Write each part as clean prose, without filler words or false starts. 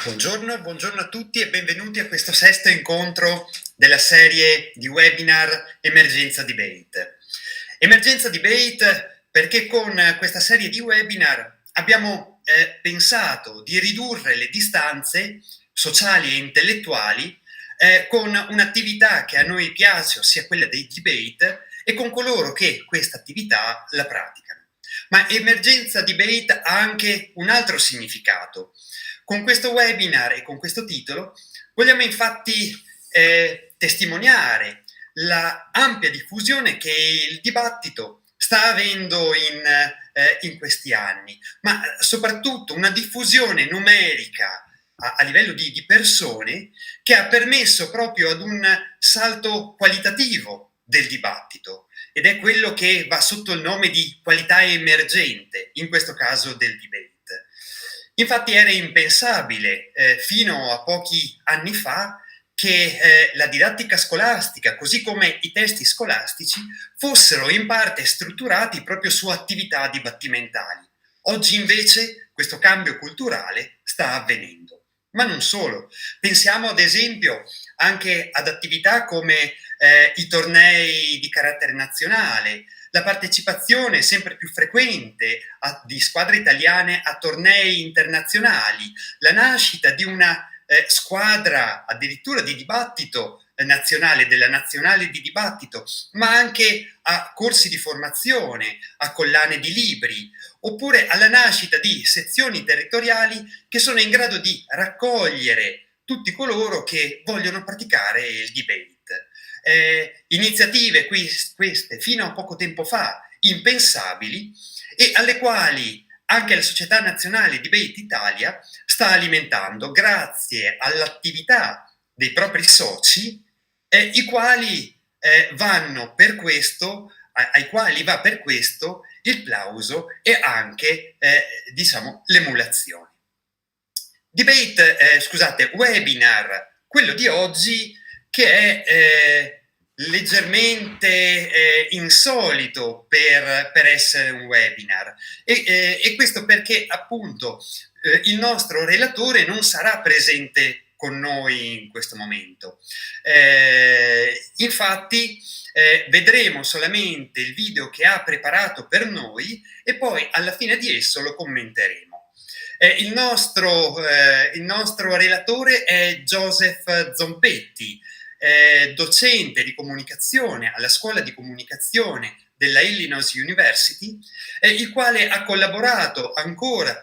Buongiorno a tutti e benvenuti a questo sesto incontro della serie di webinar Emergenza Debate. Emergenza Debate perché con questa serie di webinar abbiamo pensato di ridurre le distanze sociali e intellettuali con un'attività che a noi piace, ossia quella dei debate, e con coloro che questa attività la praticano. Ma Emergenza Debate ha anche un altro significato. Con questo webinar e con questo titolo vogliamo infatti testimoniare la ampia diffusione che il dibattito sta avendo in questi anni, ma soprattutto una diffusione numerica a livello di persone che ha permesso proprio ad un salto qualitativo del dibattito, ed è quello che va sotto il nome di qualità emergente, in questo caso del debate. Infatti era impensabile fino a pochi anni fa che la didattica scolastica, così come i testi scolastici, fossero in parte strutturati proprio su attività dibattimentali. Oggi invece questo cambio culturale sta avvenendo. Ma non solo, pensiamo ad esempio anche ad attività come i tornei di carattere nazionale, la partecipazione sempre più frequente di squadre italiane a tornei internazionali, la nascita di una squadra addirittura di dibattito nazionale, della nazionale di dibattito, ma anche a corsi di formazione, a collane di libri, oppure alla nascita di sezioni territoriali che sono in grado di raccogliere tutti coloro che vogliono praticare il debate. Iniziative queste fino a poco tempo fa impensabili e alle quali anche la Società Nazionale Debate Italia sta alimentando grazie all'attività dei propri soci, i quali vanno per questo, ai quali va per questo il plauso e anche l'emulazione. Webinar, quello di oggi, che è leggermente insolito per essere un webinar, e questo perché appunto il nostro relatore non sarà presente con noi in questo momento. Infatti vedremo solamente il video che ha preparato per noi e poi alla fine di esso lo commenteremo. Il nostro relatore è Joseph Zompetti, docente di comunicazione alla scuola di comunicazione della Illinois University, il quale ha collaborato ancora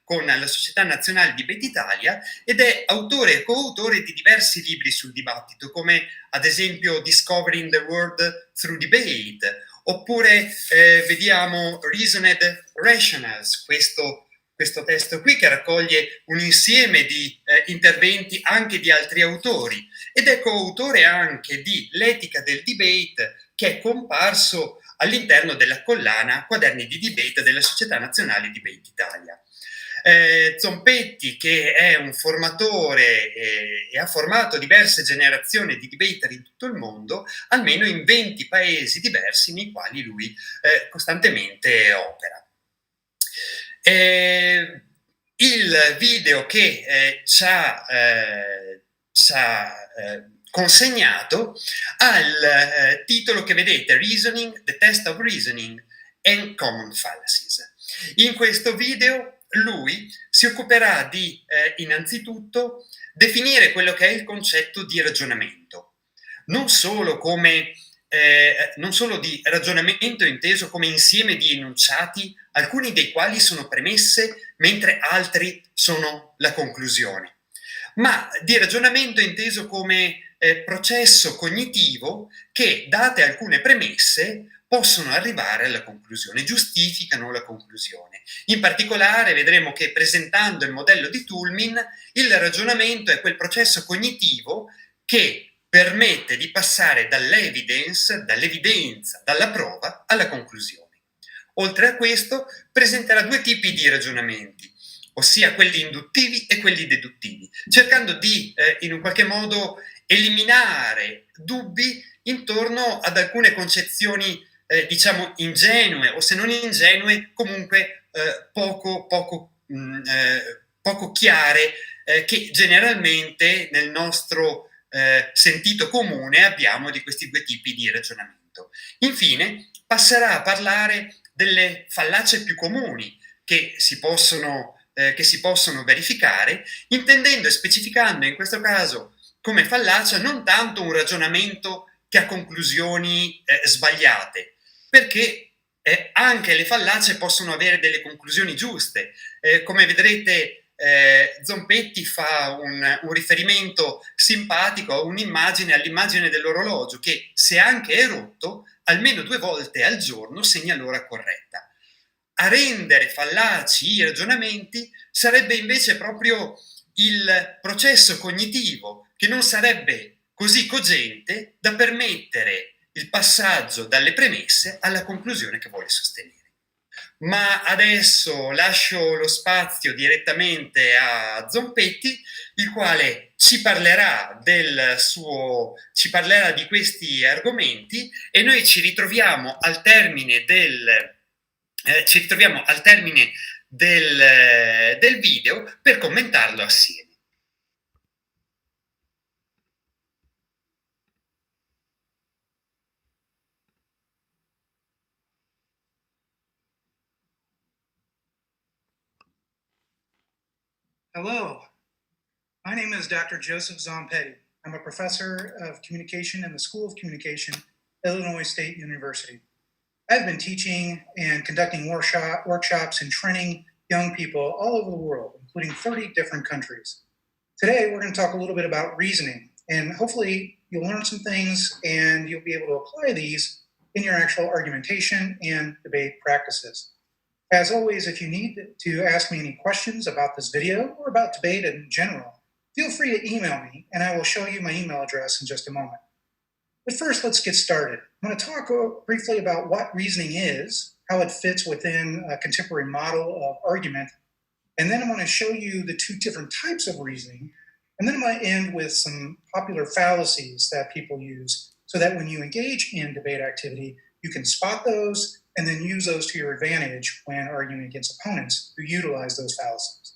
con la Società Nazionale di Debate Italia ed è autore e coautore di diversi libri sul dibattito, come ad esempio Discovering the World Through Debate, oppure vediamo Reasoned Rationals, questo testo qui che raccoglie un insieme di interventi anche di altri autori, ed è coautore anche di L'etica del debate, che è comparso all'interno della collana Quaderni di debate della Società Nazionale di Debate Italia. Zompetti, che è un formatore e ha formato diverse generazioni di debater in tutto il mondo, almeno in 20 paesi diversi nei quali lui costantemente opera. Il video che ci ha consegnato ha il titolo che vedete: Reasoning, the Test of Reasoning and Common Fallacies. In questo video lui si occuperà di innanzitutto definire quello che è il concetto di ragionamento, non solo di ragionamento inteso come insieme di enunciati, alcuni dei quali sono premesse mentre altri sono la conclusione, ma di ragionamento inteso come processo cognitivo che, date alcune premesse, possono arrivare alla conclusione, giustificano la conclusione. In particolare vedremo che, presentando il modello di Toulmin, il ragionamento è quel processo cognitivo che permette di passare dall'evidenza, dalla prova, alla conclusione. Oltre a questo, presenterà due tipi di ragionamenti, ossia quelli induttivi e quelli deduttivi, cercando di, in un qualche modo, eliminare dubbi intorno ad alcune concezioni, ingenue, o se non ingenue, comunque poco chiare che generalmente nel nostro sentito comune abbiamo di questi due tipi di ragionamento. Infine, passerà a parlare delle fallacie più comuni che si possono verificare, intendendo e specificando in questo caso come fallacia non tanto un ragionamento che ha conclusioni sbagliate, perché anche le fallacie possono avere delle conclusioni giuste. Come vedrete, Zompetti fa un riferimento simpatico a un'immagine, all'immagine dell'orologio, che se anche è rotto, almeno 2 volte al giorno segna l'ora corretta. A rendere fallaci i ragionamenti sarebbe invece proprio il processo cognitivo, che non sarebbe così cogente da permettere il passaggio dalle premesse alla conclusione che vuole sostenere. Ma adesso lascio lo spazio direttamente a Zompetti, il quale ci parlerà di questi argomenti, e noi ci ritroviamo al termine del video per commentarlo assieme. Hello, my name is Dr. Joseph Zompetti. I'm a professor of communication in the School of Communication, Illinois State University. I've been teaching and conducting workshops and training young people all over the world, including 30 different countries. Today, we're going to talk a little bit about reasoning, and hopefully you'll learn some things and you'll be able to apply these in your actual argumentation and debate practices. As always, if you need to ask me any questions about this video or about debate in general, feel free to email me, and I will show you my email address in just a moment. But first, let's get started. I'm going to talk briefly about what reasoning is, how it fits within a contemporary model of argument, and then I'm going to show you the 2 different types of reasoning, and then I'm going to end with some popular fallacies that people use so that when you engage in debate activity, you can spot those and then use those to your advantage when arguing against opponents who utilize those fallacies.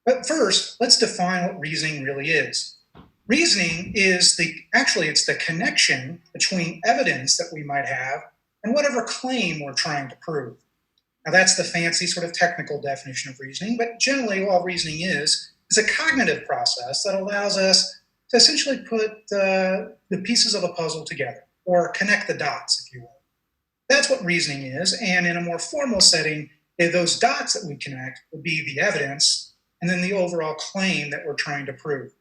But first, let's define what reasoning really is. Reasoning is it's the connection between evidence that we might have and whatever claim we're trying to prove. Now that's the fancy sort of technical definition of reasoning, but generally all reasoning is a cognitive process that allows us to essentially put the pieces of a puzzle together, or connect the dots, if you will. That's what reasoning is, and in a more formal setting, those dots that we connect would be the evidence and then the overall claim that we're trying to prove.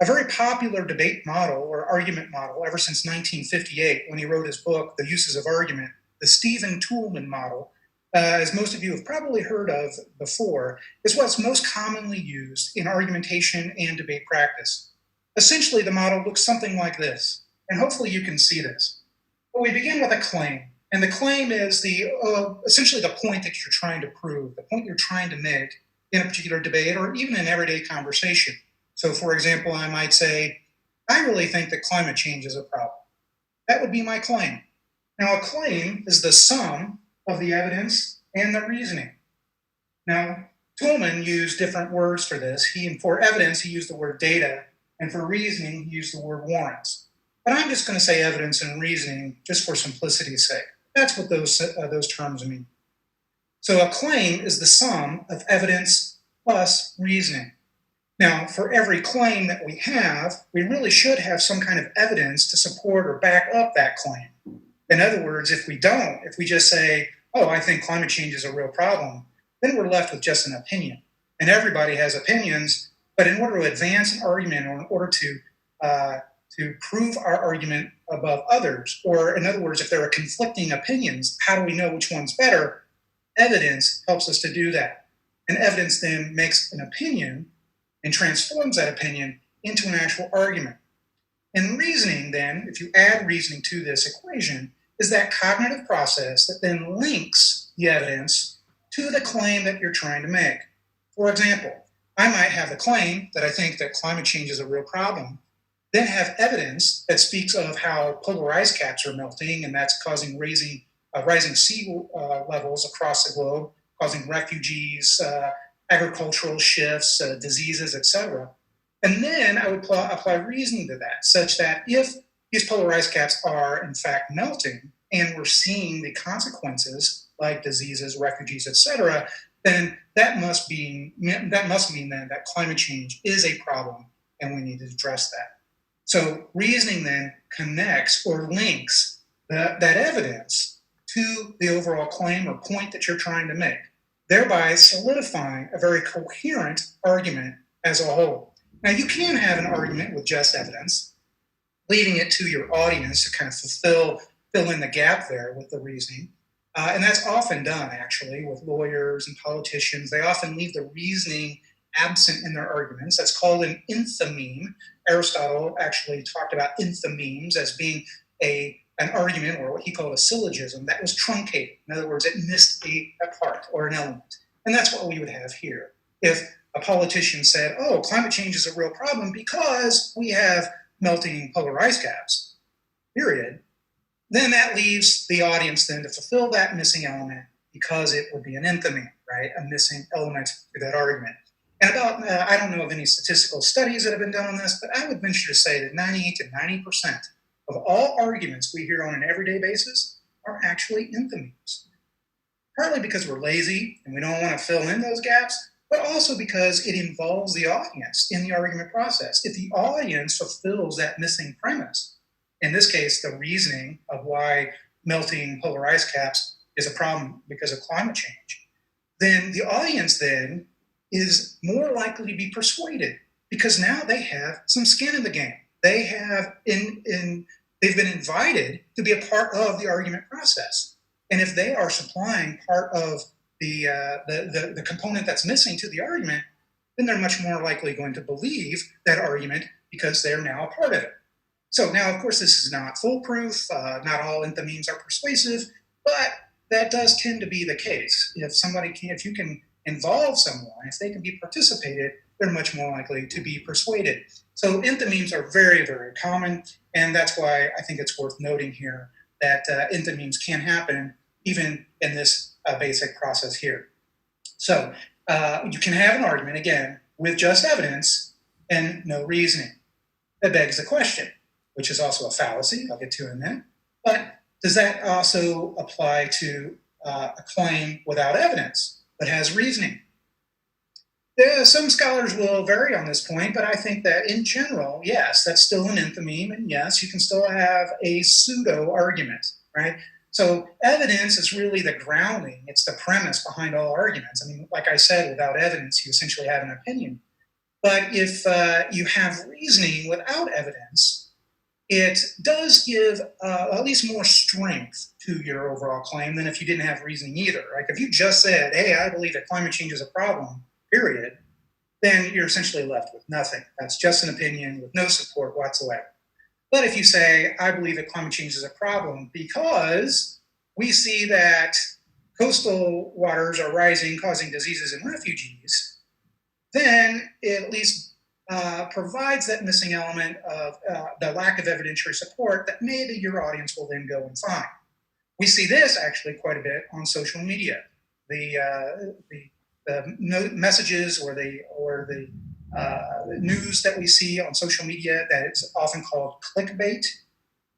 A very popular debate model or argument model ever since 1958, when he wrote his book, The Uses of Argument, the Stephen Toulmin model, as most of you have probably heard of before, is what's most commonly used in argumentation and debate practice. Essentially, the model looks something like this, and hopefully you can see this. But we begin with a claim, and the claim is essentially the point that you're trying to prove, the point you're trying to make in a particular debate or even an everyday conversation. So, for example, I might say, I really think that climate change is a problem. That would be my claim. Now, a claim is the sum of the evidence and the reasoning. Now, Toulmin used different words for this. For evidence, he used the word data, and for reasoning, he used the word warrants. But I'm just going to say evidence and reasoning just for simplicity's sake. That's what those terms mean. So a claim is the sum of evidence plus reasoning. Now, for every claim that we have, we really should have some kind of evidence to support or back up that claim. In other words, if we just say, oh, I think climate change is a real problem, then we're left with just an opinion. And everybody has opinions, but in order to advance an argument or in order to prove our argument above others, or in other words, if there are conflicting opinions, how do we know which one's better? Evidence helps us to do that. And evidence then makes an opinion and transforms that opinion into an actual argument. And reasoning then, if you add reasoning to this equation, is that cognitive process that then links the evidence to the claim that you're trying to make. For example, I might have a claim that I think that climate change is a real problem, then have evidence that speaks of how polar ice caps are melting, and that's causing rising sea levels across the globe, causing refugees, agricultural shifts, diseases, etc. And then I would apply reasoning to that, such that if these polar ice caps are in fact melting and we're seeing the consequences like diseases, refugees, etc., then that must mean then that climate change is a problem and we need to address that. So reasoning then connects or links that evidence to the overall claim or point that you're trying to make, thereby solidifying a very coherent argument as a whole. Now, you can have an argument with just evidence, leaving it to your audience to kind of fill in the gap there with the reasoning. And that's often done, actually, with lawyers and politicians. They often leave the reasoning absent in their arguments. That's called an enthymeme. Aristotle actually talked about enthymemes as being an argument, or what he called a syllogism, that was truncated. In other words, it missed a part or an element. And that's what we would have here. If a politician said, oh, climate change is a real problem because we have melting polar ice caps, period, then that leaves the audience then to fulfill that missing element because it would be an enthymeme, right? A missing element to that argument. And I don't know of any statistical studies that have been done on this, but I would venture to say that 90 to 90% of all arguments we hear on an everyday basis are actually enthymemes. Partly because we're lazy and we don't want to fill in those gaps, but also because it involves the audience in the argument process. If the audience fulfills that missing premise, in this case, the reasoning of why melting polar ice caps is a problem because of climate change, then the audience then is more likely to be persuaded because now they have some skin in the game. They have they've been invited to be a part of the argument process. And if they are supplying part of the component that's missing to the argument, then they're much more likely going to believe that argument because they're now a part of it. So now, of course, this is not foolproof. Not all enthymemes are persuasive, but that does tend to be the case. If you can involve someone, if they can be participated, they're much more likely to be persuaded. So enthymemes are very, very common, and that's why I think it's worth noting here that enthymemes can happen even in this basic process here. So you can have an argument, again, with just evidence and no reasoning. That begs the question, which is also a fallacy, I'll get to in a minute, but does that also apply to a claim without evidence but has reasoning? Some scholars will vary on this point, but I think that in general, yes, that's still an enthymeme, and yes, you can still have a pseudo-argument, right? So evidence is really the grounding, it's the premise behind all arguments. I mean, like I said, without evidence, you essentially have an opinion. But if you have reasoning without evidence, it does give at least more strength to your overall claim than if you didn't have reasoning either. Like if you just said, hey, I believe that climate change is a problem, period, then you're essentially left with nothing. That's just an opinion with no support whatsoever. But if you say, I believe that climate change is a problem because we see that coastal waters are rising, causing diseases and refugees, then it at least provides that missing element of the lack of evidentiary support that maybe your audience will then go and find. We see this actually quite a bit on social media. The messages or the news that we see on social media that is often called clickbait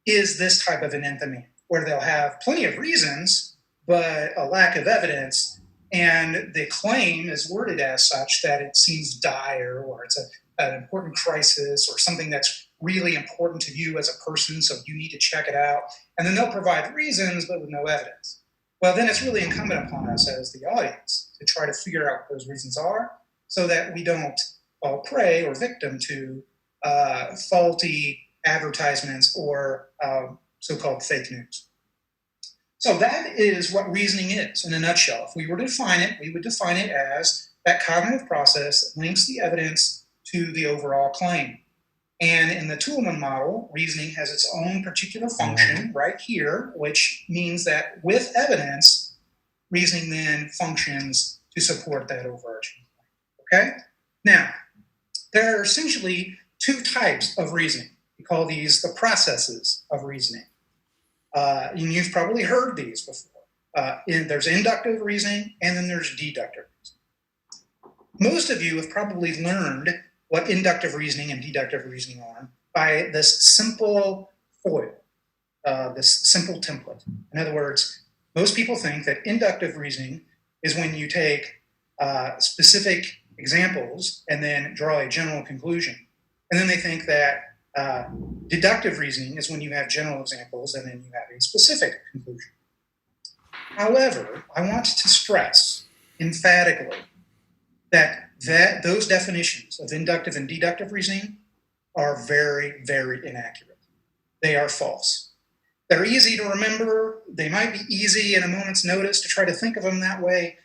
is this type of an enthymeme, where they'll have plenty of reasons, but a lack of evidence, and the claim is worded as such that it seems dire or it's an important crisis or something that's really important to you as a person, so you need to check it out. And then they'll provide reasons, but with no evidence. Well, then it's really incumbent upon us as the audience to try to figure out what those reasons are so that we don't fall prey or victim to faulty advertisements or so-called fake news. So that is what reasoning is in a nutshell. If we were to define it, we would define it as that cognitive process that links the evidence to the overall claim. And in the Toulmin model, reasoning has its own particular function right here, which means that with evidence, reasoning then functions to support that overarching claim. Okay? Now, there are essentially two types of reasoning. We call these the processes of reasoning. And you've probably heard these before. There's inductive reasoning, and then there's deductive reasoning. Most of you have probably learned what inductive reasoning and deductive reasoning are by this simple foil, this simple template. In other words, most people think that inductive reasoning is when you take specific examples and then draw a general conclusion. And then they think that deductive reasoning is when you have general examples and then you have a specific conclusion. However, I want to stress emphatically that those definitions of inductive and deductive reasoning are very, very inaccurate. They are false. They're easy to remember. They might be easy in a moment's notice to try to think of them that way,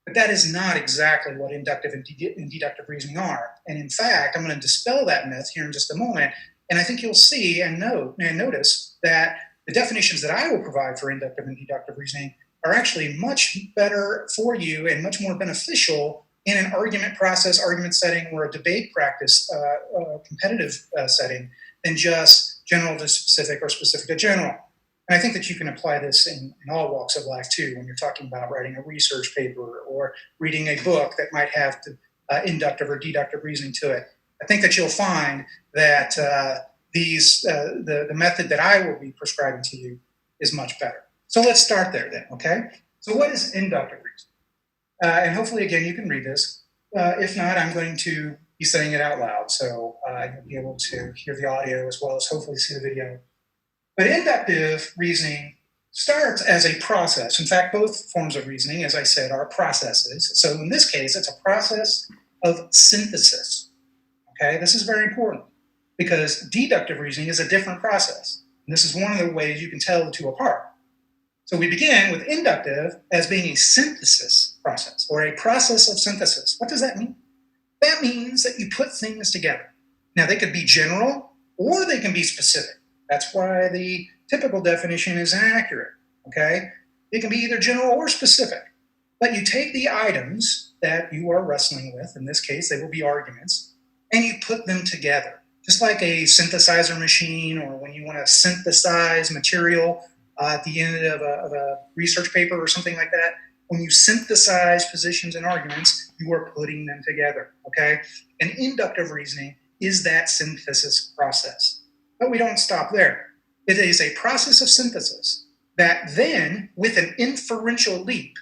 but that is not exactly what inductive and deductive reasoning are. And in fact, I'm going to dispel that myth here in just a moment, and I think you'll see and notice that the definitions that I will provide for inductive and deductive reasoning are actually much better for you and much more beneficial in an argument process, argument setting, or a debate practice, competitive setting, than just general to specific or specific to general. And I think that you can apply this in all walks of life too, when you're talking about writing a research paper or reading a book that might have inductive or deductive reasoning to it. I think that you'll find that the method that I will be prescribing to you is much better. So let's start there then, okay? So what is inductive reasoning? And hopefully, again, you can read this. If not, I'm going to be saying it out loud, so you'll be able to hear the audio as well as hopefully see the video. But inductive reasoning starts as a process. In fact, both forms of reasoning, as I said, are processes. So in this case, it's a process of synthesis. Okay, this is very important because deductive reasoning is a different process. And this is one of the ways you can tell the two apart. So we begin with inductive as being a synthesis process or a process of synthesis. What does that mean? That means that you put things together. Now, they could be general or they can be specific. That's why the typical definition is inaccurate, okay? It can be either general or specific. But you take the items that you are wrestling with, in this case, they will be arguments, and you put them together. Just like a synthesizer machine or when you want to synthesize material at the end of a research paper or something like that, when you synthesize positions and arguments, you are putting them together, okay? And inductive reasoning is that synthesis process. But we don't stop there. It is a process of synthesis that then, with an inferential leap,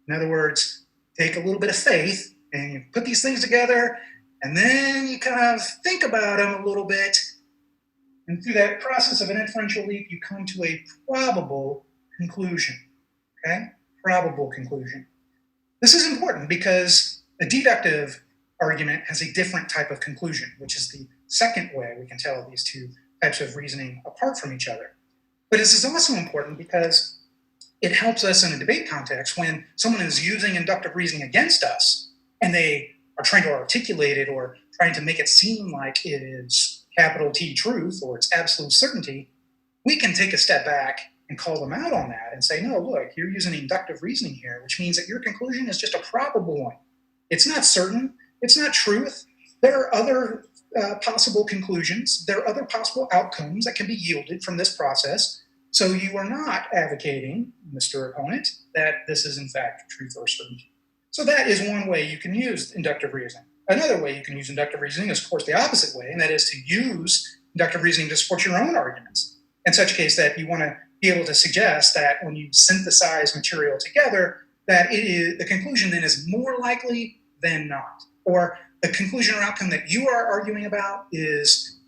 in other words, take a little bit of faith and you put these things together and then you kind of think about them a little bit. And through that process of an inferential leap, you come to a probable conclusion, okay? Probable conclusion. This is important because a deductive argument has a different type of conclusion, which is the second way we can tell these two types of reasoning apart from each other. But this is also important because it helps us in a debate context when someone is using inductive reasoning against us and they are trying to articulate it or trying to make it seem like it is capital T truth or it's absolute certainty. We can take a step back and call them out on that and say, no, look, you're using inductive reasoning here, which means that your conclusion is just a probable one. It's not certain. It's not truth. There are other possible conclusions. There are other possible outcomes that can be yielded from this process. So you are not advocating, Mr. Opponent, that this is in fact truth or certainty. So that is one way you can use inductive reasoning. Another way you can use inductive reasoning is, of course, the opposite way, and that is to use inductive reasoning to support your own arguments. In such a case that you want to be able to suggest that when you synthesize material together, that the conclusion then is more likely than not. Or the conclusion or outcome that you are arguing about is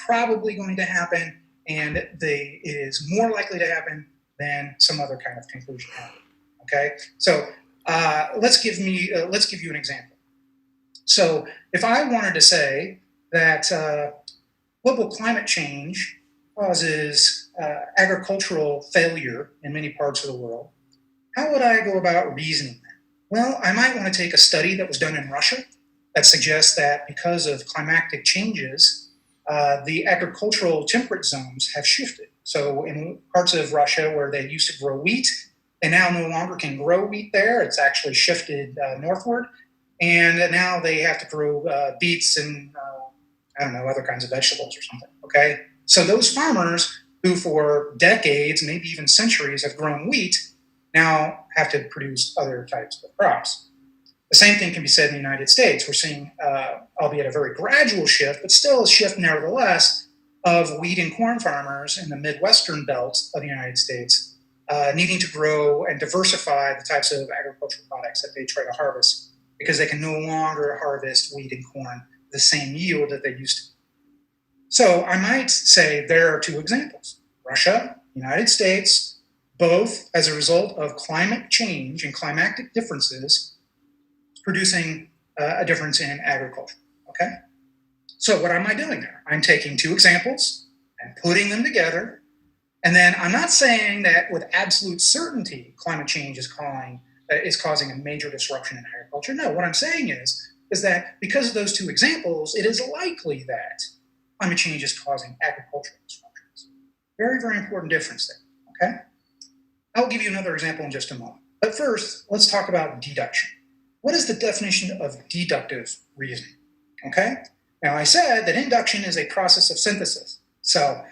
probably going to happen, and it is more likely to happen than some other kind of conclusion happening. Okay, so let's give you an example. So if I wanted to say that global climate change causes agricultural failure in many parts of the world, how would I go about reasoning that? Well, I might want to take a study that was done in Russia that suggests that because of climatic changes, the agricultural temperate zones have shifted. So in parts of Russia where they used to grow wheat, they now no longer can grow wheat there. It's actually shifted northward. And now they have to grow beets and, other kinds of vegetables or something, okay? So those farmers who for decades, maybe even centuries, have grown wheat now have to produce other types of crops. The same thing can be said in the United States. We're seeing, albeit a very gradual shift, but still a shift nevertheless, of wheat and corn farmers in the Midwestern belt of the United States needing to grow and diversify the types of agricultural products that they try to harvest, because they can no longer harvest wheat and corn the same yield that they used to. So I might say there are two examples: Russia, United States, both as a result of climate change and climatic differences producing a difference in agriculture, okay? So what am I doing there? I'm taking two examples and putting them together, and then I'm not saying that with absolute certainty climate change is causing a major disruption in agriculture. No, what I'm saying is that because of those two examples, it is likely that climate change is causing agricultural disruptions. Very, very important difference there, okay? I'll give you another example in just a moment. But first, let's talk about deduction. What is the definition of deductive reasoning, okay? Now, I said that induction is a process of synthesis. So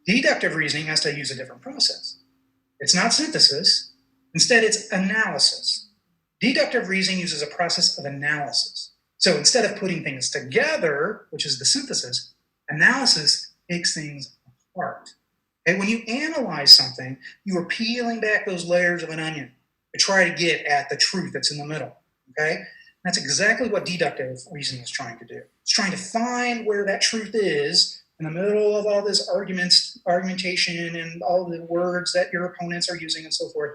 deductive reasoning has to use a different process. It's not synthesis. Instead, it's analysis. Deductive reasoning uses a process of analysis. So instead of putting things together, which is the synthesis, analysis takes things apart. Okay? When you analyze something, you are peeling back those layers of an onion to try to get at the truth that's in the middle. Okay? That's exactly what deductive reasoning is trying to do. It's trying to find where that truth is in the middle of all this argumentation and all the words that your opponents are using and so forth.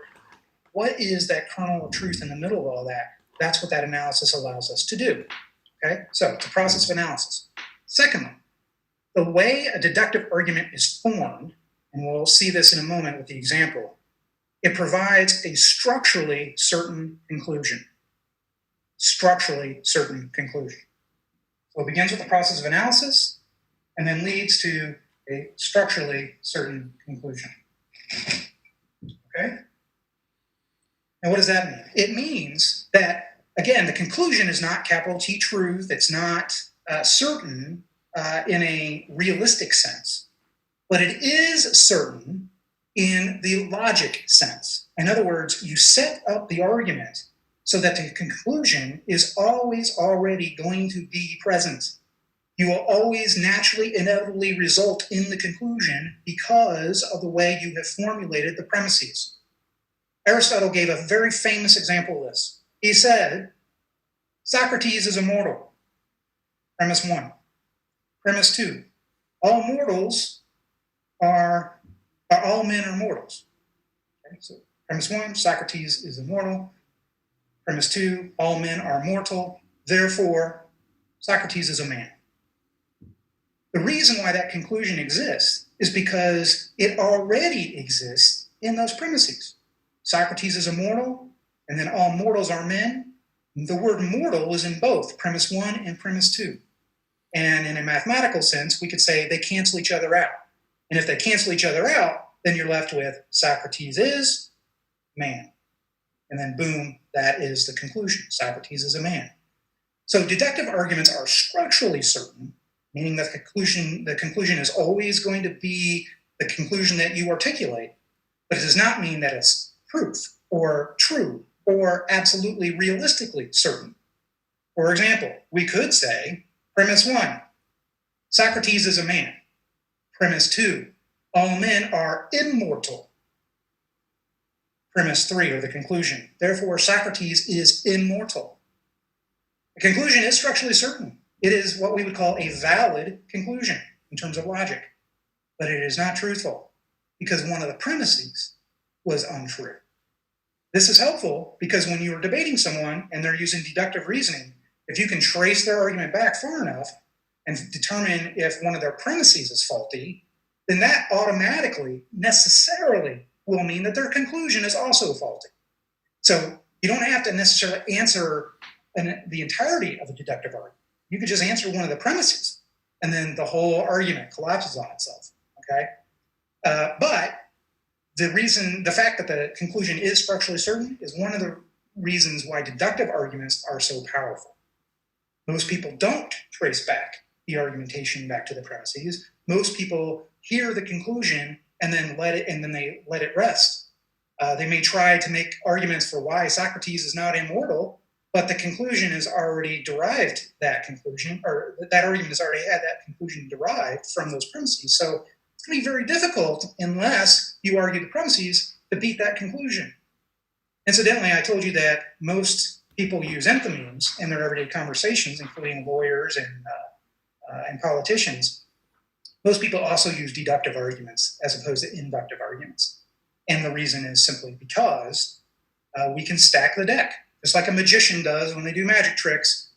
What is that kernel of truth in the middle of all that? That's what that analysis allows us to do. Okay? So it's a process of analysis. Secondly, the way a deductive argument is formed, and we'll see this in a moment with the example, it provides a structurally certain conclusion. Structurally certain conclusion. So it begins with the process of analysis and then leads to a structurally certain conclusion. Okay? Now, what does that mean? It means that, again, the conclusion is not capital T truth. It's not certain in a realistic sense, but it is certain in the logic sense. In other words, you set up the argument so that the conclusion is always already going to be present. You will always naturally, inevitably result in the conclusion because of the way you have formulated the premises. Aristotle gave a very famous example of this. He said, Socrates is immortal. Premise one. Premise two, all men are mortals. Okay, so premise one, Socrates is immortal. Premise two, all men are mortal, therefore Socrates is a man. The reason why that conclusion exists is because it already exists in those premises. Socrates is immortal, and then all mortals are men. The word mortal is in both premise one and premise two. And in a mathematical sense, we could say they cancel each other out. And if they cancel each other out, then you're left with Socrates is man. And then boom, that is the conclusion. Socrates is a man. So deductive arguments are structurally certain, meaning that the conclusion is always going to be the conclusion that you articulate, but it does not mean that it's proof or true or absolutely realistically certain. For example, we could say, premise one, Socrates is a man. Premise two, all men are immortal. Premise three, or the conclusion, therefore Socrates is immortal. The conclusion is structurally certain. It is what we would call a valid conclusion in terms of logic, but it is not truthful because one of the premises was untrue. This is helpful because when you're debating someone and they're using deductive reasoning, if you can trace their argument back far enough and determine if one of their premises is faulty, then that automatically, necessarily, will mean that their conclusion is also faulty. So you don't have to necessarily answer the entirety of a deductive argument. You could just answer one of the premises, and then the whole argument collapses on itself. Okay, but the fact that the conclusion is structurally certain is one of the reasons why deductive arguments are so powerful. Most people don't trace back the argumentation back to the premises. Most people hear the conclusion and then they let it rest. They may try to make arguments for why Socrates is not immortal, but the conclusion has already derived that conclusion, or that argument has already had that conclusion derived from those premises. So it's going to be very difficult unless you argue the premises to beat that conclusion. Incidentally, I told you that most people use enthymemes in their everyday conversations, including lawyers and politicians. Most people also use deductive arguments as opposed to inductive arguments. And the reason is simply because we can stack the deck. Just like a magician does when they do magic tricks,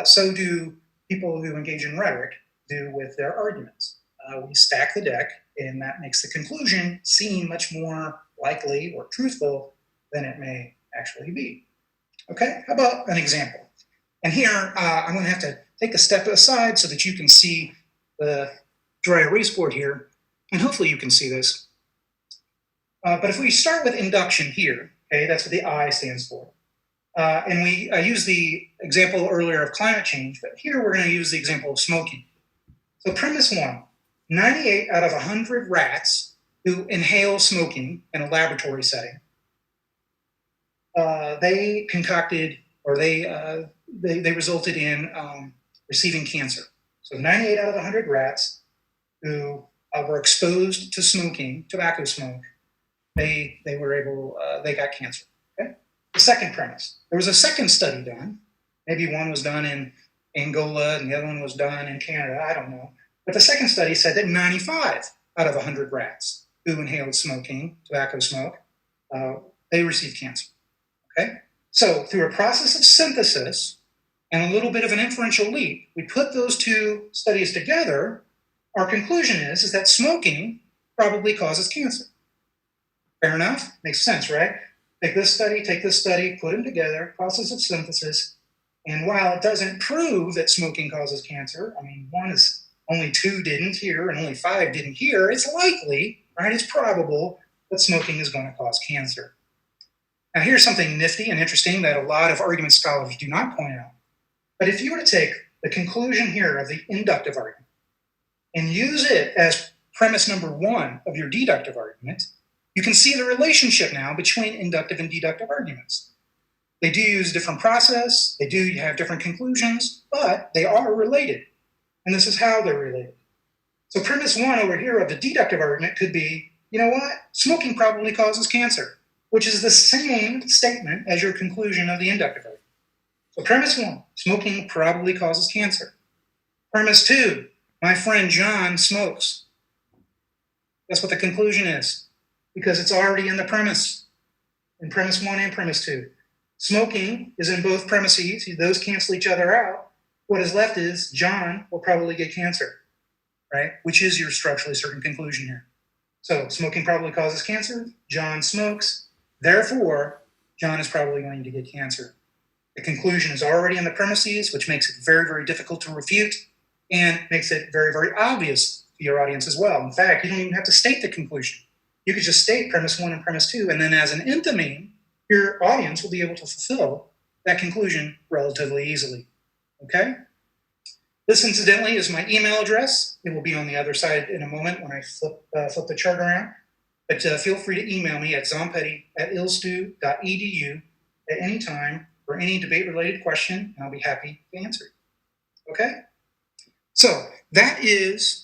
so do people who engage in rhetoric do with their arguments. We stack the deck, and that makes the conclusion seem much more likely or truthful than it may actually be. Okay, how about an example? And here, I'm going to have to take a step aside so that you can see the dry erase board here, and hopefully you can see this. But if we start with induction here, okay, that's what the I stands for. And we used the example earlier of climate change, but here we're going to use the example of smoking. So premise one, 98 out of 100 rats who inhale smoking in a laboratory setting, they concocted, or they resulted in receiving cancer. So 98 out of 100 rats who were exposed to smoking, tobacco smoke, they got cancer. Okay? The second premise, there was a second study done. Maybe one was done in Angola and the other one was done in Canada, I don't know. But the second study said that 95 out of 100 rats who inhaled smoking, tobacco smoke, they received cancer. Okay? So through a process of synthesis and a little bit of an inferential leap, we put those two studies together. Our conclusion is that smoking probably causes cancer. Fair enough? Makes sense, right? Take this study, put them together, process of synthesis, and while it doesn't prove that smoking causes cancer, I mean, only 2 didn't here and only 5 didn't here, it's likely, right? It's probable that smoking is going to cause cancer. Now, here's something nifty and interesting that a lot of argument scholars do not point out. But if you were to take the conclusion here of the inductive argument and use it as premise number 1 of your deductive argument, you can see the relationship now between inductive and deductive arguments. They do use a different process, they do have different conclusions, but they are related. And this is how they're related. So premise 1 over here of the deductive argument could be, you know what? Smoking probably causes cancer, which is the same statement as your conclusion of the inductive argument. So premise 1, smoking probably causes cancer. Premise 2, my friend John smokes. That's what the conclusion is, because it's already in the premise, in premise 1 and premise 2. Smoking is in both premises. Those cancel each other out. What is left is John will probably get cancer, right? Which is your structurally certain conclusion here. So smoking probably causes cancer. John smokes. Therefore, John is probably going to get cancer. The conclusion is already in the premises, which makes it very, very difficult to refute and makes it very, very obvious to your audience as well. In fact, you don't even have to state the conclusion. You could just state premise 1 and premise 2, and then as an enthymeme, your audience will be able to fulfill that conclusion relatively easily. Okay? This, incidentally, is my email address. It will be on the other side in a moment when I flip the chart around. But feel free to email me at zompetti@ilstu.edu at any time for any debate-related question, and I'll be happy to answer it. Okay? So that is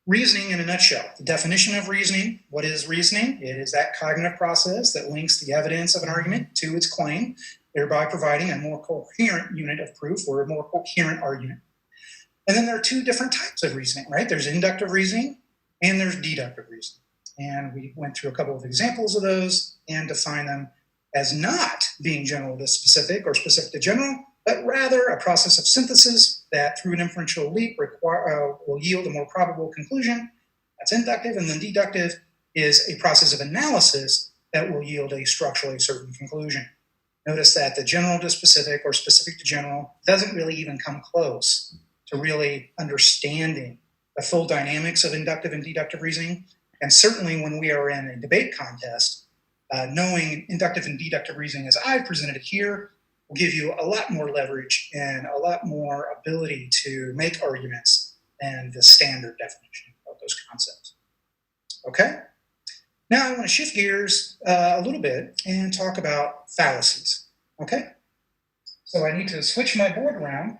reasoning in a nutshell. The definition of reasoning. What is reasoning? It is that cognitive process that links the evidence of an argument to its claim, thereby providing a more coherent unit of proof or a more coherent argument. And then there are 2 different types of reasoning, right? There's inductive reasoning and there's deductive reasoning. And we went through a couple of examples of those and defined them as not being general to specific or specific to general, but rather a process of synthesis that through an inferential leap will yield a more probable conclusion. That's inductive. And then deductive is a process of analysis that will yield a structurally certain conclusion. Notice that the general to specific or specific to general doesn't really even come close to really understanding the full dynamics of inductive and deductive reasoning. And certainly when we are in a debate contest, knowing inductive and deductive reasoning as I've presented it here will give you a lot more leverage and a lot more ability to make arguments than the standard definition of those concepts. Okay? Now I want to shift gears a little bit and talk about fallacies. Okay? so I need to switch my board around.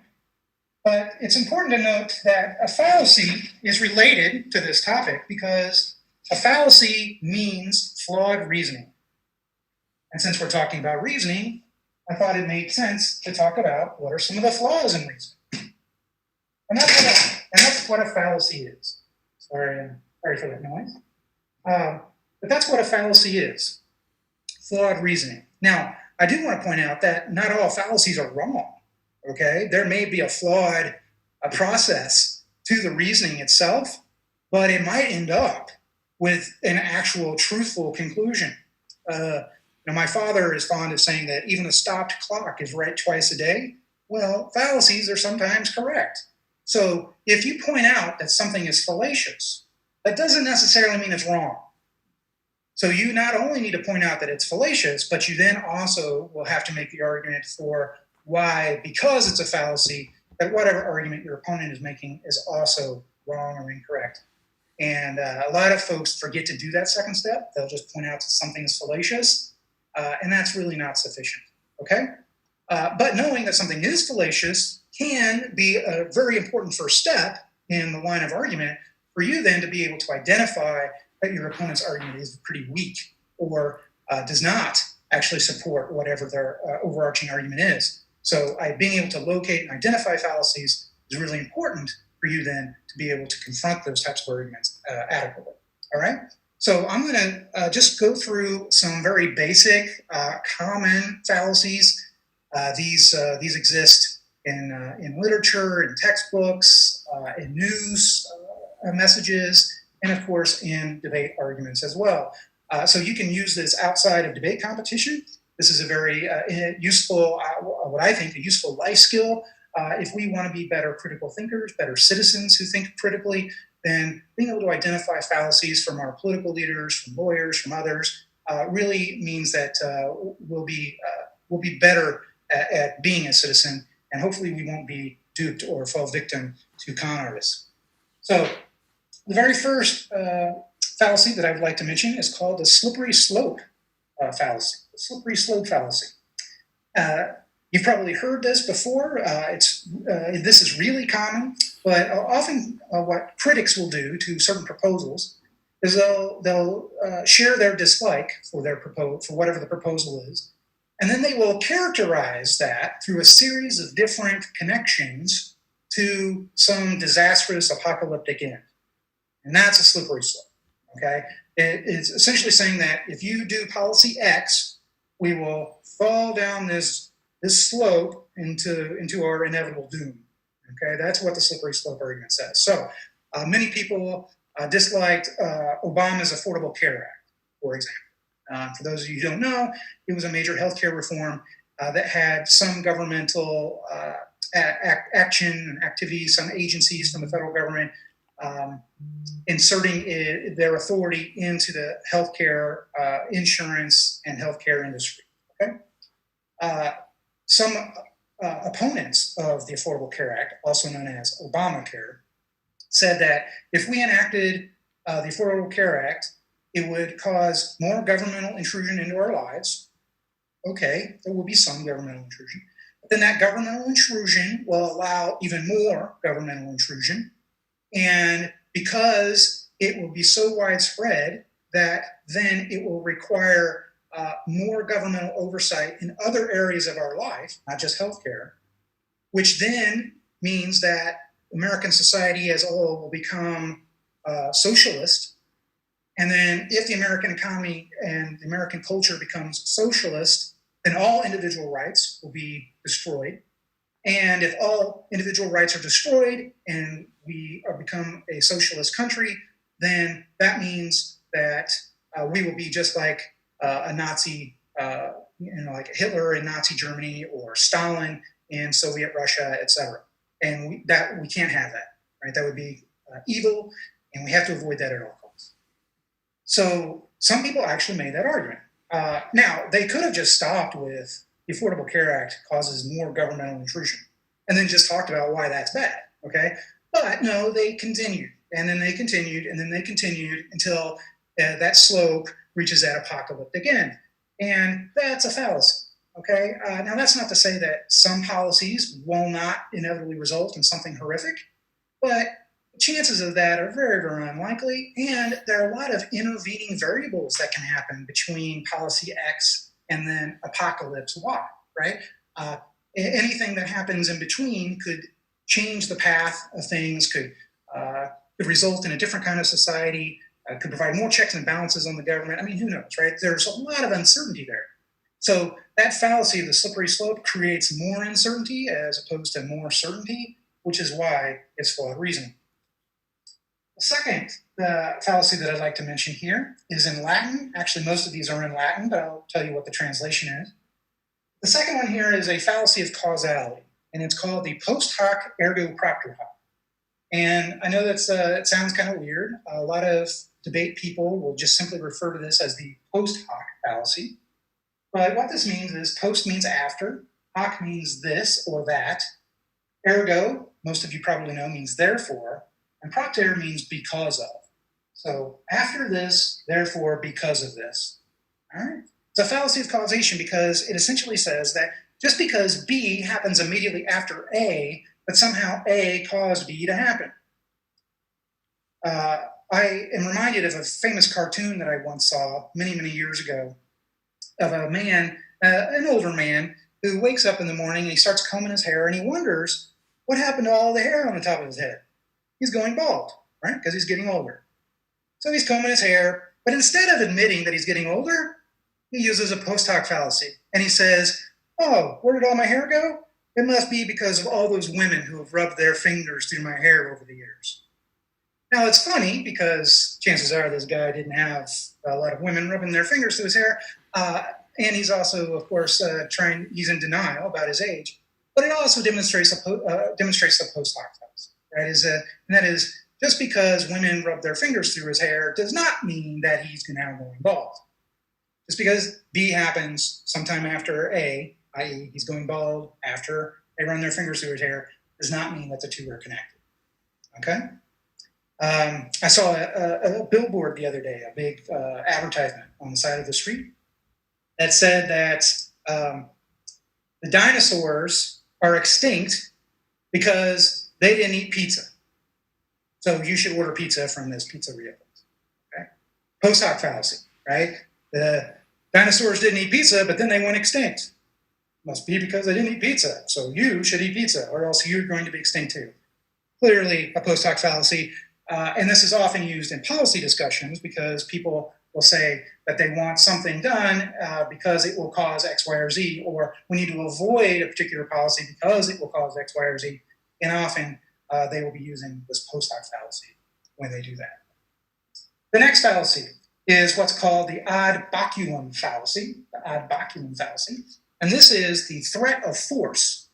But it's important to note that a fallacy is related to this topic because a fallacy means flawed reasoning. And since we're talking about reasoning, I thought it made sense to talk about what are some of the flaws in reasoning. And that's what a fallacy is. Sorry for that noise. But that's what a fallacy is, flawed reasoning. Now, I do want to point out that not all fallacies are wrong, okay? There may be a flawed process to the reasoning itself, but it might end up with an actual truthful conclusion. My father is fond of saying that even a stopped clock is right twice a day. Well, fallacies are sometimes correct. So if you point out that something is fallacious, that doesn't necessarily mean it's wrong. So you not only need to point out that it's fallacious, but you then also will have to make the argument for why, because it's a fallacy, that whatever argument your opponent is making is also wrong or incorrect. And a lot of folks forget to do that second step. They'll just point out that something is fallacious, and that's really not sufficient, okay? But knowing that something is fallacious can be a very important first step in the line of argument for you then to be able to identify that your opponent's argument is pretty weak or does not actually support whatever their overarching argument is. So being able to locate and identify fallacies is really important for you then to be able to confront those types of arguments adequately, all right? So I'm going to just go through some very basic, common fallacies. These exist in literature, in textbooks, in news messages, and of course in debate arguments as well. So you can use this outside of debate competition. This is a very useful, what I think, a useful life skill. If we want to be better critical thinkers, better citizens who think critically, then being able to identify fallacies from our political leaders, from lawyers, from others, really means that we'll be better at being a citizen, and hopefully we won't be duped or fall victim to con artists. So the very first fallacy that I would like to mention is called the slippery slope fallacy. The slippery slope fallacy. You've probably heard this before. This is really common, but often what critics will do to certain proposals is they'll share their dislike for whatever the proposal is, and then they will characterize that through a series of different connections to some disastrous apocalyptic end. And that's a slippery slope, okay? It's essentially saying that if you do policy X, we will fall down this slope into our inevitable doom, okay? That's what the slippery slope argument says. So many people disliked Obama's Affordable Care Act, for example. For those of you who don't know, it was a major healthcare reform that had some governmental action and activities, some agencies from the federal government inserting their authority into the healthcare, insurance, and healthcare industry. Okay, some opponents of the Affordable Care Act, also known as Obamacare, said that if we enacted the Affordable Care Act, it would cause more governmental intrusion into our lives. Okay, there will be some governmental intrusion. But then that governmental intrusion will allow even more governmental intrusion. And because it will be so widespread that then it will require more governmental oversight in other areas of our life, not just healthcare, which then means that American society as a whole will become socialist. And then if the American economy and the American culture becomes socialist, then all individual rights will be destroyed. And if all individual rights are destroyed and we become a socialist country, then that means that we will be just like a Nazi, like Hitler in Nazi Germany or Stalin in Soviet Russia, etc. And we can't have that, right? That would be evil, and we have to avoid that at all costs. So some people actually made that argument. Now, they could have just stopped with the Affordable Care Act causes more governmental intrusion and then just talked about why that's bad, okay? But no, they continued, and then they continued, and then they continued until that slope reaches that apocalyptic end. And that's a fallacy. Okay, now that's not to say that some policies will not inevitably result in something horrific, but chances of that are very, very unlikely, and there are a lot of intervening variables that can happen between policy X and then apocalypse Y, right? Anything that happens in between could change the path of things, could result in a different kind of society, could provide more checks and balances on the government. I mean, who knows, right? There's a lot of uncertainty there. So that fallacy of the slippery slope creates more uncertainty as opposed to more certainty, which is why it's flawed reasoning. The second fallacy that I'd like to mention here is in Latin. Actually, most of these are in Latin, but I'll tell you what the translation is. The second one here is a fallacy of causality, and it's called the post hoc ergo propter hoc. And I know that's it sounds kind of weird. A lot of debate people will just simply refer to this as the post hoc fallacy. But what this means is post means after, hoc means this or that, ergo, most of you probably know, means therefore, and propter means because of. So after this, therefore, because of this. All right? It's a fallacy of causation because it essentially says that just because B happens immediately after A, that somehow A caused B to happen. I am reminded of a famous cartoon that I once saw many, many years ago of a man, an older man, who wakes up in the morning and he starts combing his hair and he wonders what happened to all the hair on the top of his head. He's going bald, right? Because he's getting older. So he's combing his hair, but instead of admitting that he's getting older, he uses a post hoc fallacy. And he says, oh, where did all my hair go? It must be because of all those women who have rubbed their fingers through my hair over the years. Now, it's funny because chances are this guy didn't have a lot of women rubbing their fingers through his hair. And he's also, of course, he's in denial about his age. But it also demonstrates the post hoc fallacy, right? And that is, just because women rub their fingers through his hair does not mean that he's now going bald. Just because B happens sometime after A, i.e. he's going bald after they run their fingers through his hair, does not mean that the two are connected, okay? I saw a billboard the other day, a big advertisement on the side of the street that said that the dinosaurs are extinct because they didn't eat pizza. So you should order pizza from this pizzeria. Okay? Post hoc fallacy, right? The dinosaurs didn't eat pizza, but then they went extinct. Must be because they didn't eat pizza. So you should eat pizza, or else you're going to be extinct too. Clearly a post hoc fallacy. And this is often used in policy discussions because people will say that they want something done because it will cause X, Y, or Z, or we need to avoid a particular policy because it will cause X, Y, or Z. And often they will be using this post hoc fallacy when they do that. The next fallacy is what's called the Odd Baculum Fallacy, the Odd Baculum Fallacy. And this is the threat of force,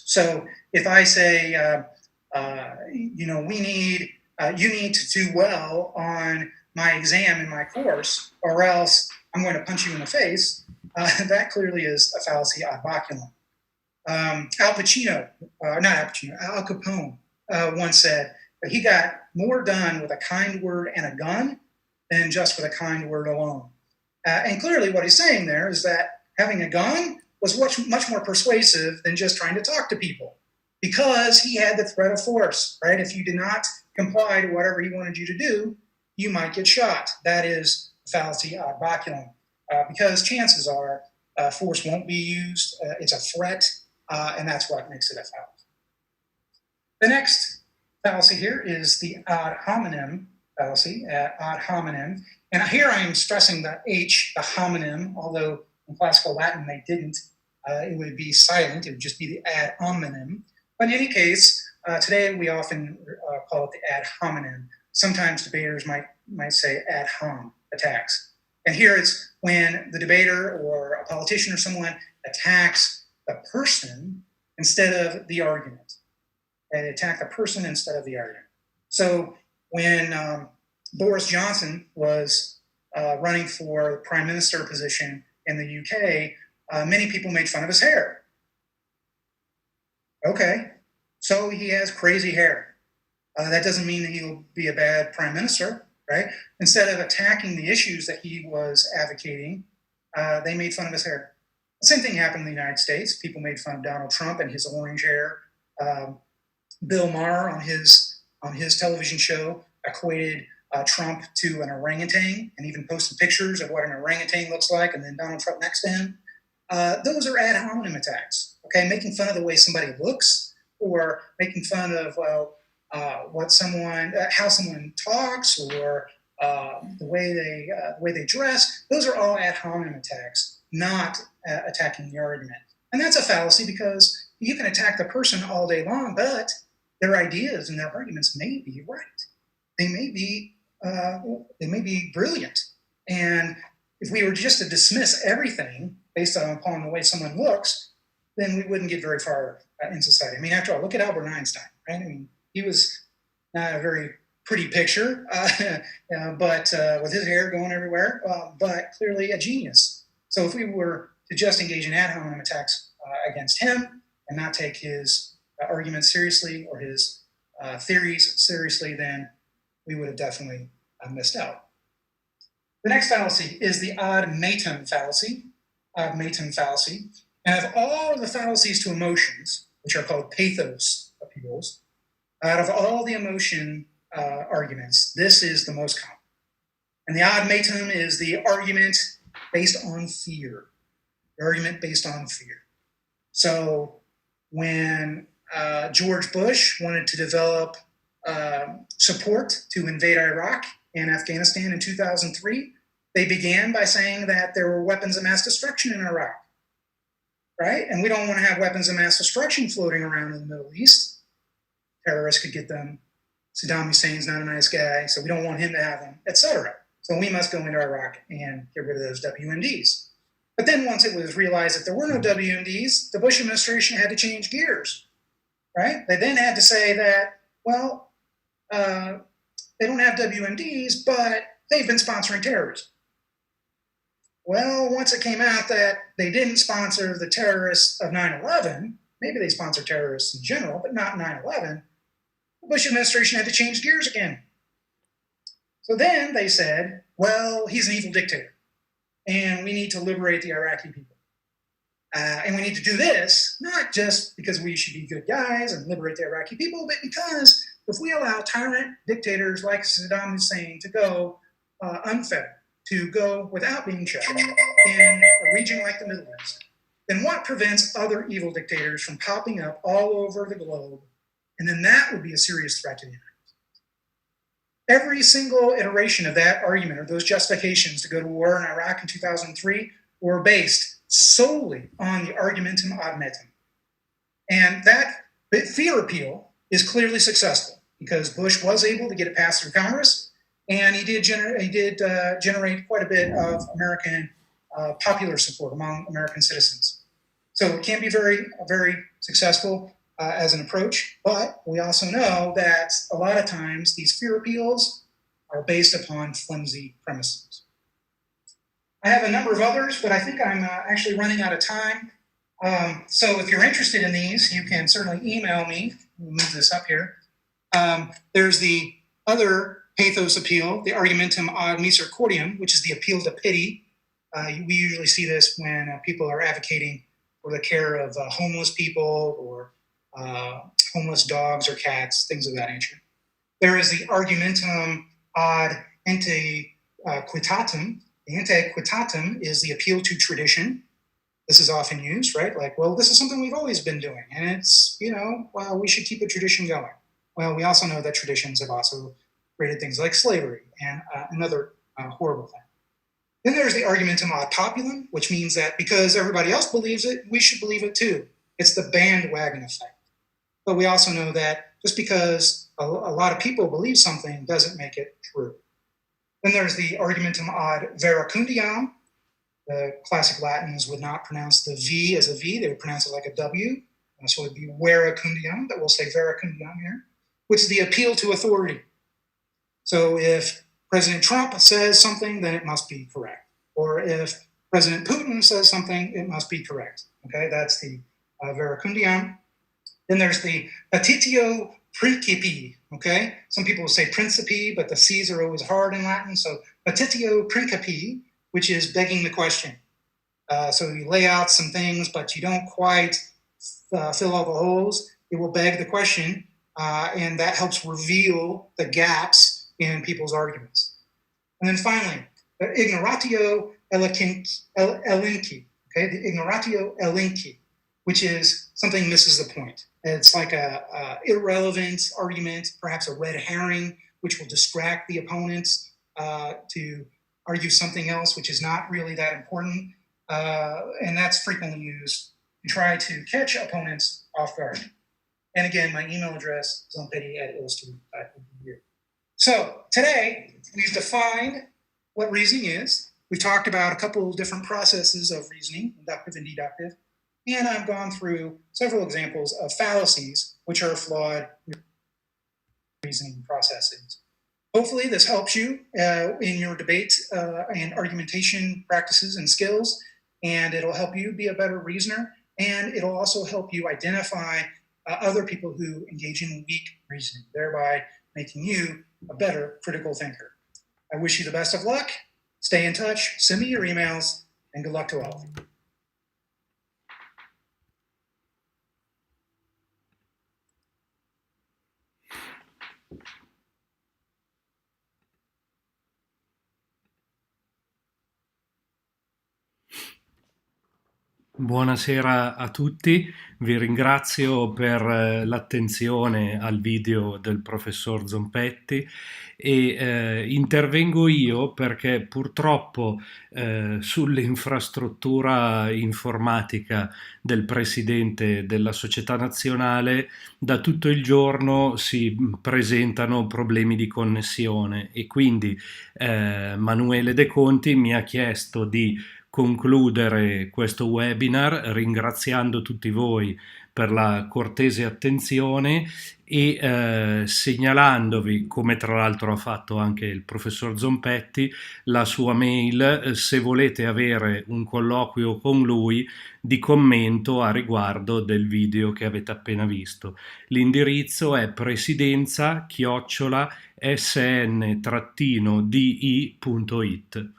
So if I say, you need to do well on my exam in my course, or else I'm going to punch you in the face, that clearly is a fallacy ad baculum. Al Capone once said that he got more done with a kind word and a gun than just with a kind word alone. And clearly what he's saying there is that having a gun was much more persuasive than just trying to talk to people, because he had the threat of force, right? If you did not comply to whatever he wanted you to do, you might get shot. That is fallacy ad baculum, because chances are force won't be used. It's a threat, and that's what makes it a fallacy. The next fallacy here is the ad hominem fallacy, ad hominem. And here I am stressing the H, the hominem, although in classical Latin they didn't. It would be silent. It would just be the ad hominem. But in any case, today we often call it the ad hominem. Sometimes debaters might say ad hom, attacks. And here it's when the debater or a politician or someone attacks the person instead of the argument. They attack the person instead of the argument. So when Boris Johnson was running for prime minister position in the UK, many people made fun of his hair. Okay, so he has crazy hair. That doesn't mean that he'll be a bad prime minister, right? Instead of attacking the issues that he was advocating, they made fun of his hair. The same thing happened in the United States. People made fun of Donald Trump and his orange hair. Bill Maher on his television show equated Trump to an orangutan and even posted pictures of what an orangutan looks like, and then Donald Trump next to him. Those are ad hominem attacks, okay? Making fun of the way somebody looks, or making fun of how someone talks, or the way they dress. Those are all ad hominem attacks, not attacking the argument. And that's a fallacy, because you can attack the person all day long, but their ideas and their arguments may be right. They may be brilliant. And if we were just to dismiss everything based upon the way someone looks, then we wouldn't get very far in society. I mean, after all, look at Albert Einstein, right? I mean, he was not a very pretty picture, but with his hair going everywhere, but clearly a genius. So if we were to just engage in ad hominem attacks against him and not take his arguments seriously or his theories seriously, then we would have definitely missed out. The next fallacy is the Odd Baculum Fallacy. Odd Baculum Fallacy. And of all the fallacies to emotions, which are called pathos appeals, out of all the emotion arguments, this is the most common. And the Odd Baculum is the argument based on fear. The argument based on fear. So when George Bush wanted to develop support to invade Iraq and Afghanistan in 2003, they began by saying that there were weapons of mass destruction in Iraq, right? And we don't want to have weapons of mass destruction floating around in the Middle East. Terrorists could get them. Saddam Hussein's not a nice guy, so we don't want him to have them, etc. So we must go into Iraq and get rid of those WMDs. But then once it was realized that there were no WMDs, the Bush administration had to change gears, right? They then had to say that, well, they don't have WMDs, but they've been sponsoring terrorism. Well, once it came out that they didn't sponsor the terrorists of 9/11, maybe they sponsor terrorists in general, but not 9/11, the Bush administration had to change gears again. So then they said, well, he's an evil dictator, and we need to liberate the Iraqi people. And we need to do this, not just because we should be good guys and liberate the Iraqi people, but because if we allow tyrant dictators like Saddam Hussein to go unfettered, to go without being checked in a region like the Middle East, then what prevents other evil dictators from popping up all over the globe? And then that would be a serious threat to the United States. Every single iteration of that argument, or those justifications to go to war in Iraq in 2003, were based solely on the argumentum ad metum. And that fear appeal is clearly successful, because Bush was able to get it passed through Congress, and he did generate quite a bit of American popular support among American citizens. So it can be very, very successful as an approach, but we also know that a lot of times these fear appeals are based upon flimsy premises. I have a number of others, but I think I'm actually running out of time. So if you're interested in these, you can certainly email me. We'll move this up here. There's the other pathos appeal, the argumentum ad misericordiam, which is the appeal to pity. We usually see this when people are advocating for the care of homeless people or homeless dogs or cats, things of that nature. There is the argumentum ad antiquitatem. The antiquitatem is the appeal to tradition. This is often used, right? Like, well, this is something we've always been doing, and it's, well, we should keep a tradition going. Well, we also know that traditions have also created things like slavery and another horrible thing. Then there's the argumentum ad populum, which means that because everybody else believes it, we should believe it too. It's the bandwagon effect. But we also know that just because a lot of people believe something doesn't make it true. Then there's the argumentum ad veracundiam. The classic Latins would not pronounce the V as a V, they would pronounce it like a W. So it would be veracundiam, but we'll say veracundiam here, which is the appeal to authority. So if President Trump says something, then it must be correct. Or if President Putin says something, it must be correct. Okay, that's the veracundiam. Then there's the petitio principi. Okay, some people will say principi, but the C's are always hard in Latin. So petitio principi, which is begging the question. So you lay out some things, but you don't quite fill all the holes. It will beg the question, and that helps reveal the gaps in people's arguments. And then finally, ignoratio elenchi, okay, the ignoratio elenchi, which is something misses the point. It's like a irrelevant argument, perhaps a red herring, which will distract the opponents to argue something else, which is not really that important. And that's frequently used to try to catch opponents off guard. And again, my email address, zompetti@illustrated.edu. So today, we've defined what reasoning is. We've talked about a couple of different processes of reasoning, inductive and deductive. And I've gone through several examples of fallacies, which are flawed reasoning processes. Hopefully this helps you in your debate and argumentation practices and skills, and it'll help you be a better reasoner, and it'll also help you identify other people who engage in weak reasoning, thereby making you a better critical thinker. I wish you the best of luck. Stay in touch, send me your emails, and good luck to all of you. Buonasera a tutti, vi ringrazio per l'attenzione al video del professor Zompetti e intervengo io perché purtroppo sull'infrastruttura informatica del presidente della società nazionale da tutto il giorno si presentano problemi di connessione e quindi Manuele De Conti mi ha chiesto di concludere questo webinar ringraziando tutti voi per la cortese attenzione e segnalandovi, come tra l'altro ha fatto anche il professor Zompetti, la sua mail se volete avere un colloquio con lui di commento a riguardo del video che avete appena visto. L'indirizzo è presidenza@sn-di.it.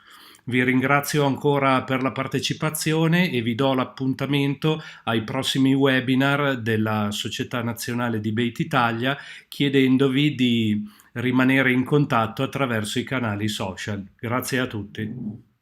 Vi ringrazio ancora per la partecipazione e vi do l'appuntamento ai prossimi webinar della Società Nazionale Debate Italia, chiedendovi di rimanere in contatto attraverso i canali social. Grazie a tutti.